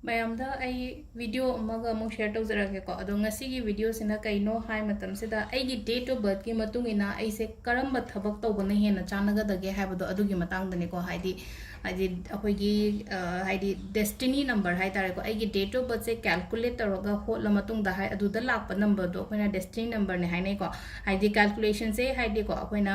mayamda ai video amaga amuk share tawzarage ko ado ngasi gi video sina kaino hai matam sida ai gi date of birth ki matung ina ai se karamba thabak tawbana hena chanaga dage haibado adu gi matang dane ko haidi akoi gi haidi destiny number hai tare ko ai gi date of birth se calculate taraga hotla matung da hai adu da lakpa number do koina destiny number ne hai nei ko haidi calculation se haidi ko koina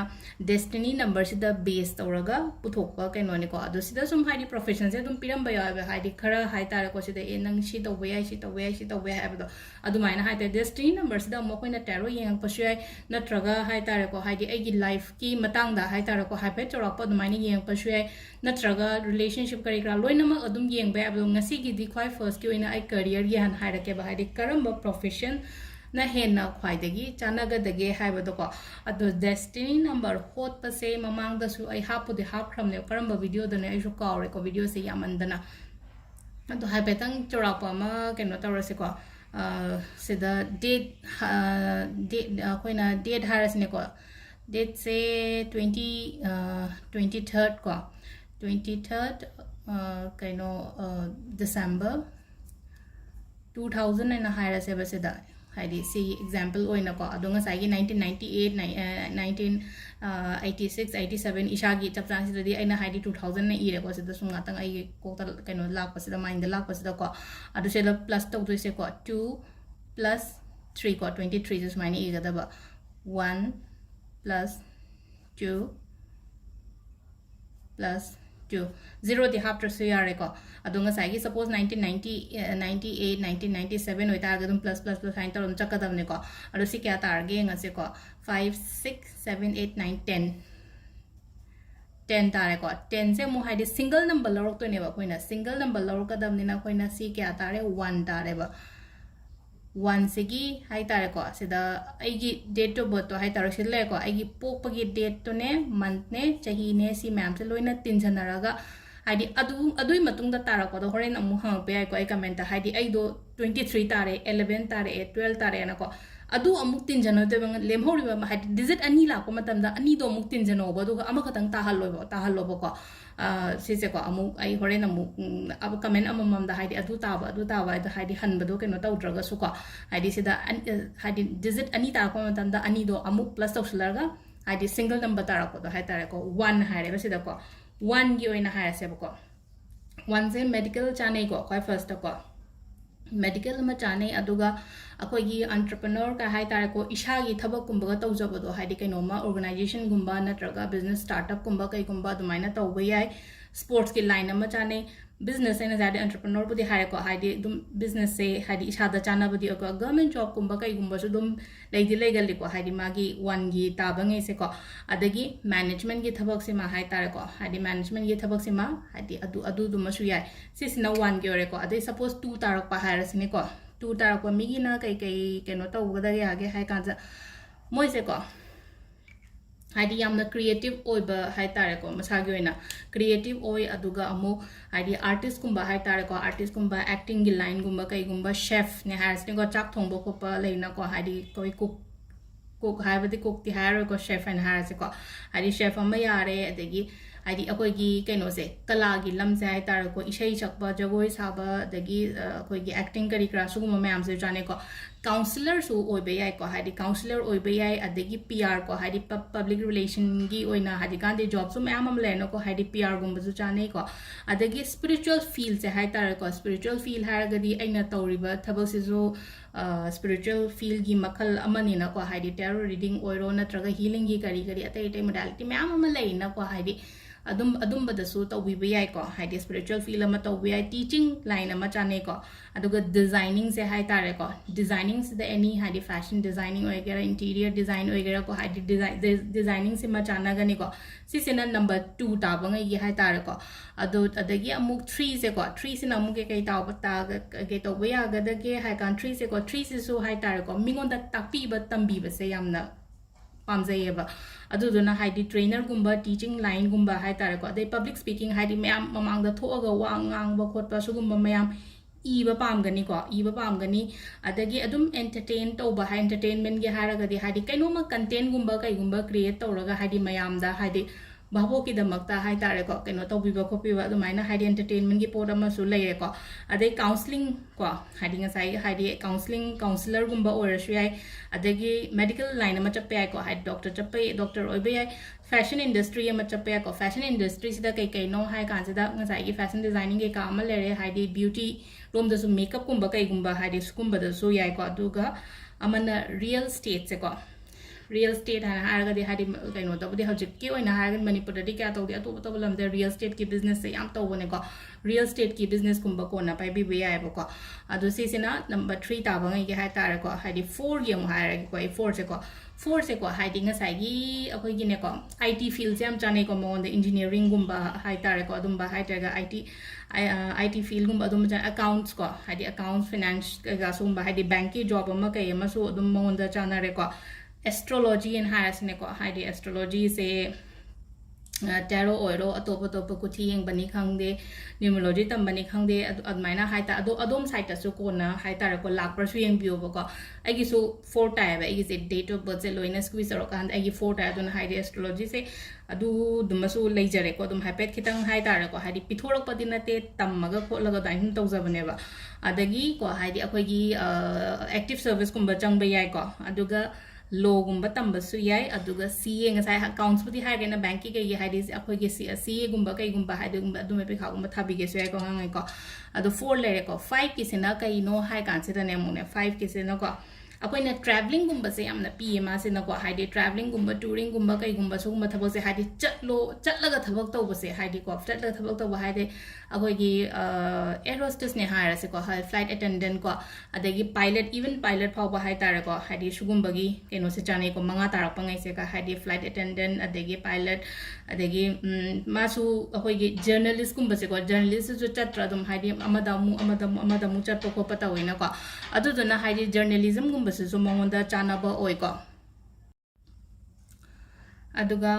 destiny number sida base tawraga puthokpa kaino ne ko adu sida sum haidi profession se dum piram ba ya haidi khara hai tare ko sida e nang shi tawbe ai shi tawbe ai shi tawbe hai abado adu maina hai te destiny number sida mo koina tarot yang pa shai natraga hai tare ko haidi ai gi life ki matang da hai tare ko haipet chorapa du maina yang pa shai natraga relationship kari kra loina ma adum yang ba abado ngasi gi di khwai first ki oina ai career gi han hairake ba haidi karamba profession na henna khwaidagi chanaga dage haibado ko ado destiny number hot pa se mamang da su ai hapu de hap khram ne karamba video da ne ai su kawre ko video se yamandana ado haipetang chorapa ma keno tawrase ko sida date koina date haras ne ko date se 23rd ko 23rd kaino December 2000 and haira se basida haidi see example oina ko adonga sagi 1998 1986 87 ishagi chapchang sidadi aina haidi 2000 na ire ko sida sunga tang ai ko ta kaino lak pasida mind lak pasida ko adu se plus to se ko 2 plus 3 ko 23 just mine ire da ba 1 plus 2 plus 2 0 di hap trase yare ko adunga sagi suppose 1990 98 1997 oita gadum plus plus plus hain tarum chakadam ne ko adu si kya tar ge ngase ko 5 6 7 8 9 10 10 tare ko 10 se mo haidi single number lorok to ne ba koina single number lorok kadam ne na koina si kya tare 1 tare ba 1 segi hai tare ko sida aigi date of birth to hai tare sile ko aigi pokpagi date to ne month ne chahi ne si ma'am se loina tinjanaraga haidi adui matung da tara ko do horen amu hang pe ai ko ai comment da haidi ai do 23 tare 11 tare 12 tare na ko adu amuk tinjano de bang lemhori ba haidi digit ani la ko matam da ani do amuk tinjano ba do ama khatang ta hallo ba ko sise ko amuk ai horen amuk ab comment amam da haidi adu ta ba da haidi han ba do keno ta utraga su ko haidi sida haidi digit ani ta ko matam da ani do amuk plus tawslarga haidi single number tara ko do hai tare ko 1 haire ba sida ko 1 gi oina haire se ko 1 se medical chane ko kai first ko medical ma chane aduga akoi gi entrepreneur ka hai tare ko isha gi thabak kumba ga tawjaba do haidi kaino ma organization gumba natraga business startup kumba kai gumba dumaina tawba yai sports ki line ma chane business ena jade entrepreneur budi hire ko haidi dum business se haidi isha da chana budi ko government job kumba kai gumba su dum leidi legal ko haidi magi 1 gi tabangai se ko adagi management gi thabak se ma hai tare ko haidi management gi thabak se ma haidi adu dum su yai sisna 1 gi ore ko adai suppose 2 tarak pa hire sine ko 2 tarak ko migi na kai keno tawga da ya ge hai kanza moi se ko haidi yamna creative oiba hai tare ko masagi oina creative oi aduga amu haidi artist kumba hai tare ko artist kumba acting gi line gumba kai gumba chef ne has ne ko chak thongbo khopa leina ko haidi koi cook haibadi cook ti hairo ko chef and has ko haidi chef ama yare adagi haidi akoi gi kaino se kala gi lamse hai tare ko ishai chakba jagoi saba adagi akoi gi acting kari kra suguma mayam se jane ko counselor su oibe yai ko haidi counselor oibe yai adagi PR ko haidi public relation gi oina haidi kande job su mayam am leno ko haidi PR gumba su chane ko adagi spiritual field se hai tare ko spiritual field haragadi aina tawriba thabak se jo spiritual field gi makhal amani na ko haidi tarot reading oiro natraga healing gi kari atai modality mayam am leina ko haidi adum bada su tawbi yai ko haidi spiritual field ama tawbi yai teaching line ama chane ko aduga designing se hai tare ko designing se the any haidi fashion designing oigera interior design oigera ko haidi designing se ma chana gani ko sisena number 2 ta bangai gi hai tare ko adagi amuk 3 se ko 3 sina amuk ke kai taw bata ge tawbi ya ga da ge hai kan 3 se ko 3 se su hai tare ko mingon da takpi ba tambi ba se yamna pamjayeba aduduna haidi trainer gumba teaching line gumba hai tare ko adai public speaking haidi mayam mamang da thoga wangang ba khotpa sugumba mayam iba pamgani ko iba pamgani adagi adum entertain to ba entertainment ge haraga di haidi kaino ma content gumba kai gumba create to raga haidi mayam da haidi भावो की दमकता high तारे को कनो तौबीबा खोपीबा अदुमाइना हाइडी entertainment की पोट अमसु लेरे को अदे काउंसलिंग को हाइडी ngasai हाइडी काउंसलिंग काउंसलर गुंबा ओरसु याई अदगी मेडिकल लाइन अमा चप्पे याई को हाइडी डॉक्टर चप्पे डॉक्टर ओइबे याई फैशन इंडस्ट्री अमा चप्पे याई को फैशन इंडस्ट्री सिदा कई कई नो हाई कांसिदा ngasai की फैशन डिजाइनिंग के काम लेरे हाइडी ब्यूटी रोम दसु मेकअप गुंबा कई गुंबा हाइडी स्कुंबा दसु याई को अदुगा अमना रियल स्टेट से को रियल स्टेट है कहीं तब हजिकी मनपुर क्या तौर अतोप अतोप लम रियल स्टेट की बिजनेस से तौबनेको रियल स्टेट की बिजनेस कुंब कोना पाइब याबको नंबर 3 ताबंगे है तारेको 4 की है 4 से को 4 से को अखोइनेको IT फील्ड से चानेको मौन इंजीनियरिंग गुंब है तारेको IT फील्ड गुंब अकाउंट्स को अकाउंट्स फाइनेंस का बैंक की जॉब कई मौन चानरेको Astrology and Harasneko, Heidi Astrology say Tarot oiro, Atopo Topo Kuting, Banikang de, numerology tam Banikang de, Admina Haita, Adom Saita Sukona, Haitaraco, Lak, Pursuing Bioboka. I give so 4 time, I give a date of birth, Loina squeeze or and I give 4 time on Heidi Astrology say, Adu Dumasu Lajareco, Dum Hapet Kitang Haitaraco, Hadi Pitoro Padinate, Tamaga, Laga, 9,000 Adagi, ko Heidi Akogi, active service Kumbachang Bayako, Aduga. लोगुंबा तंबसु याय अदुगा CA ngasai accounts बुदी हाइगेना bank की कई हाइदे अखोगे CA गुंबा कई गुंबा हाइदे गुंबा दुमे पे खागुंबा थाबिगे सु याय को हांgai को अदु 4 लेरे को 5 किसेना कई नो हाइ कांसिदा ने मुने 5 किसेना को अखोइना ट्रैवलिंग गुंबा से यामना पीएमा से नको हाइदे ट्रैवलिंग गुंबा टूरिंग गुंबा कई गुंबा सुगुंबा थबक से हाइदे चटलगा थबक तौबो से हाइदे को चटलगा थबक तौबो हाइदे अखोगी एयर होस्टेस ने हायर से को फ्लाइट अटेंडेंट को अदगी पायलट इवन पायलट फावबा हाइ तारे को हाइदे सुगुंबगी केनो से चाने को मंगा तारक पंgai से का हाइदे फ्लाइट अटेंडेंट अदगी पायलट अदगी मासु अखोगी जर्नलिस्ट गुंबा से को जर्नलिस्ट जो चत्र दुम हाइदे अमदामु चटपो को पता होइना को अदुदना हाइदे जर्नलिज्म गुंबा से जो मंगोंदा चानाबा ओइ को अदुगा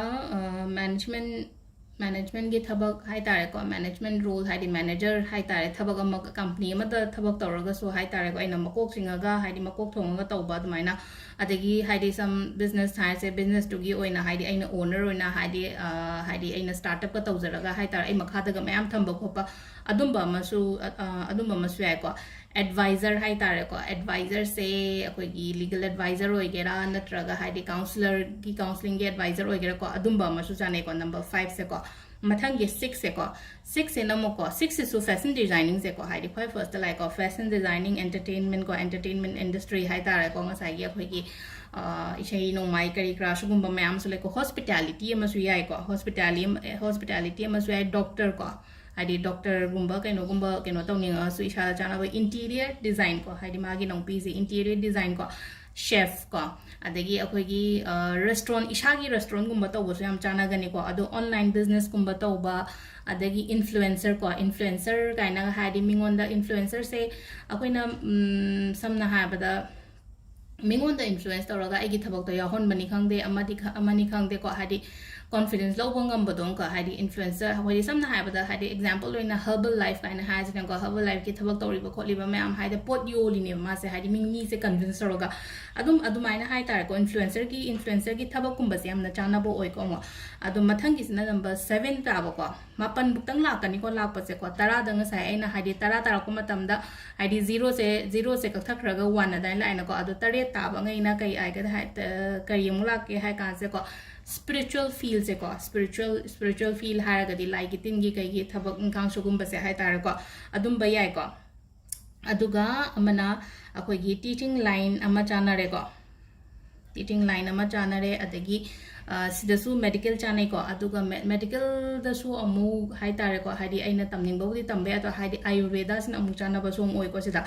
मैनेजमेंट की थबक हाइ तारे को मैनेजमेंट रोल हाइदि मैनेजर हाइ तारे थबक अम कंपनी अमदा थबक तौरगा सो हाइ तारे को आइना मकोक सिंगागा हाइदि मकोक थोंगा तौबा दुमाइना अदगी हाइदि सम बिजनेस थाइ से बिजनेस टुगी ओइना हाइदि आइना ओनर ओइना हाइदि आइना स्टार्टअप का तौजरगा हाइ तारे आइ मखादगा मयाम थंबा खोपा अदुम्बा मसु याइ को एडवाइजर हाइ तारे को एडवाइजर से अखोगी लीगल एडवाइजर होइगेरा नत्रगा हाइदि काउंसलर की काउंसलिंग के एडवाइजर होइगेरा को अदुम्बा मसु जाने को नंबर 5 से को मथंग ये 6 से को 6 से नमो को 6 से सु फैशन डिजाइनिंग से को हाइदि ख्वाइ फर्स्ट लाइक को फैशन डिजाइनिंग एंटरटेनमेंट को एंटरटेनमेंट इंडस्ट्री हाइ तारे को ngसाई अखोगी इशै नोमाई करी क्राश गुंबा मयाम सु लेको हॉस्पिटैलिटी अमसु याइ को हॉस्पिटैलिटी अमसु याइ डॉक्टर को हाइदि डॉक्टर गुंबा केनो तौनिंगा सु इशा चाना इंटीरियर डिजाइन को हाइदि मागी नौपी से इंटीरियर डिजाइन को शेफ को अदगी अखोगी रेस्टोरेंट इशागी रेस्टोरेंट गुंबा तौबसु याम चानागनी को अदो ऑनलाइन बिजनेस गुंबा तौबा अदगी इन्फ्लुएंसर काइना हाइदि मिंगोंदा इन्फ्लुएंसर से अखोइना समना हाबदा मिंगोंदा इन्फ्लुएंस तौरगा आइगी थबक तो याहोन बनी खंगदे अमनी खंगदे को हाइदि confidence low bangam badong ka hadi influencer hoi samna haibada hadi example loina herbal life kaina haisina ko herbal life ki thabak tori ba kholi ba mayam haida pot yoli ne ma se hadi ming se convince roga adumaina hai tar ko influencer ki thabak kum ba se amna chana bo oi ko mo adum mathang ki sina number 7 ta ba ko mapan buktang lakani ko lak pa se ko tara dang sai aina hadi tara tara ko matam da hadi 0 se ka thakraga 1 da laina ko adu tare ta ba ngai na kai ai ga hai kai mula ke hai ka se ko spiritual feel से को spiritual feel हारा गदी like इतिन की कई थबक इंकांग सुगुम बसे हाय तार को अदुम बयाय को अदुगा अमना अखोगी टीचिंग लाइन अमा चानरे को टीचिंग लाइन अमा चानरे अदगी सिदसु मेडिकल चाने को अदुगा मेडिकल दसु अमु हाय तारे को हाइदि आइना तमनिंग बहुदी तंबे अतो हाइदि आयुर्वेदा सिन अमु चाना बसोम ओइ को सिदा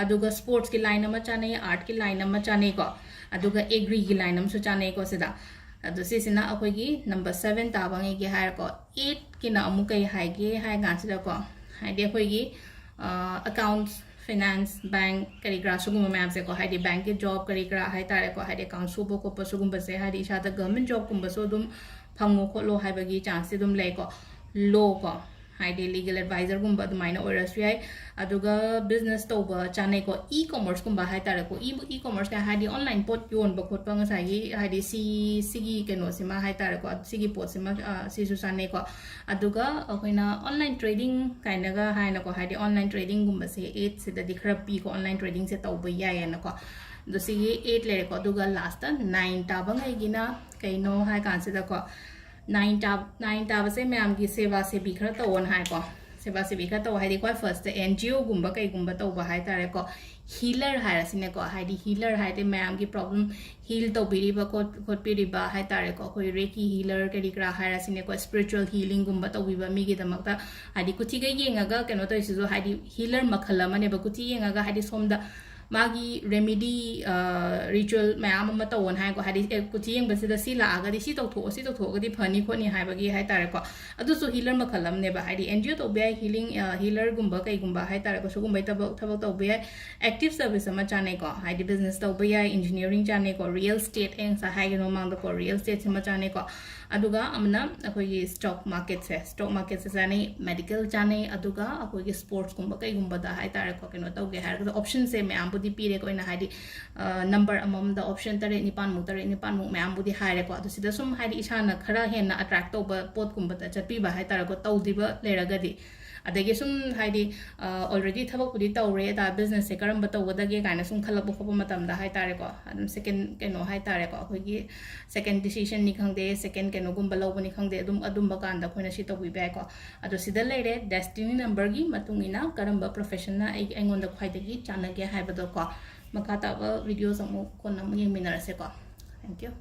अदुगा स्पोर्ट्स की लाइन अमा चाने आर्ट की लाइन अमा चाने को अदुगा एग्री की लाइन अमसु चाने को सिदा अदु सिसिना अखोगी नंबर 7 ताबंगे की हायर को 8 की ना अमु कई हाइगे हाय गांसिदा को हाइदि अखोगी अकाउंट्स फाइनेंस बैंक करीग्रा सुगुम मैम से को हाइदि बैंक के जॉब करीग्रा हाय तारे को हाइदि अकाउंट सुबो को पसुगुम बसे हाइदि इशादा गवर्नमेंट जॉब कुम बसो दुम फंगो खोलो हाइबगी चांस दुम ले को लो को haidi legal advisor gumba adumaina oirasu yai aduga business toba chanai ko e-commerce gumba haitare ko e-commerce ka haidi online pot yon ba khotpa ngasai gi haidi sigi keno sima haitare ko sigi pot sima sisu chanai ko aduga akoina online trading kaina ga haina ko haidi online trading gumba se 8 sida dikhra pi ko online trading se toba yai na ko do sigi 8 le ko aduga last 9 ta bangai gina kaino hai kan sida ko 9 tab se ma'am की सेवा से भी खरा तो one है को सेवा से भी खरा तो है देखो फर्स्ट एनजीओ गुम्बा कई गुम्बा तो वह है तारे को हीलर है रसिने को है हीलर है ते मैम की प्रॉब्लम हील तो बिरीबा को पिरीबा है तारे को कोई रेकी हीलर के दिकरा है रसिने को स्पिरिचुअल हीलिंग गुम्बा तो विबा मी की दमकता है कुछ के येंगा केनो तो इसी जो है हीलर मखला मने बकुची येंगा है सोमदा मागी रेमेडी रिचुअल मैम अमा तौन है को हादी कुछ येंबसिदा सी लागदी सी तौथोगदी फनी खोनी हाइबगी हाइ तारे को अदुसु हीलर मखलम ने बा हादी एनजीओ तो बे हीलिंग हीलर गुम्बा कई गुम्बा हाइ तारे को सुगुम्बा थबक तो बे एक्टिव सर्विस अमा चाने को हादी बिजनेस तो बे इंजीनियरिंग चाने को रियल स्टेट एंग सा हाइ नो मांग को रियल स्टेट सिमा चाने को अदुगा अमना अखोई स्टॉक मार्केट से जाने मेडिकल जाने अदुगा अखोई स्पोर्ट्स गुम्बा कई गुम्बा दा हाइ तारे को केनो तौगे हाइ ऑप्शन से मैम बुदी पीरे को इन हाइडी नंबर अमम द ऑप्शन तरे निपान मु मैम बुदी हाइरे को अदु सिदा सुम हाइडी इसाना खरा हेना अट्रैक्ट तौबा पोत गुम्बा ता चटपीबा हाइ तारे को तौदिबा लेरगदी अदगी सुम हाइडी ऑलरेडी थबक पुदी तौरे दा बिजनेस से करम तौगदगे काइना सुम खलक बखप मतम दा हाइ तारे को अदम सेकंड केनो हाइ तारे को अखोगी सेकंड डिसीजन नि खंगदे सेकंड केनो गुम्बा लौबनि खंगदे अदुम बकान दा खोइना सि तौबि बाय को अदो सिदा लेरे डेस्टिनी नंबर गी मतुंगिना करम प्रोफेशन ना एंगोंदा ख्वाइदगी चानगे हाइबदो को मखा ताबा वीडियोस अमु कोन अमु येंमिनारसे को थैंक यू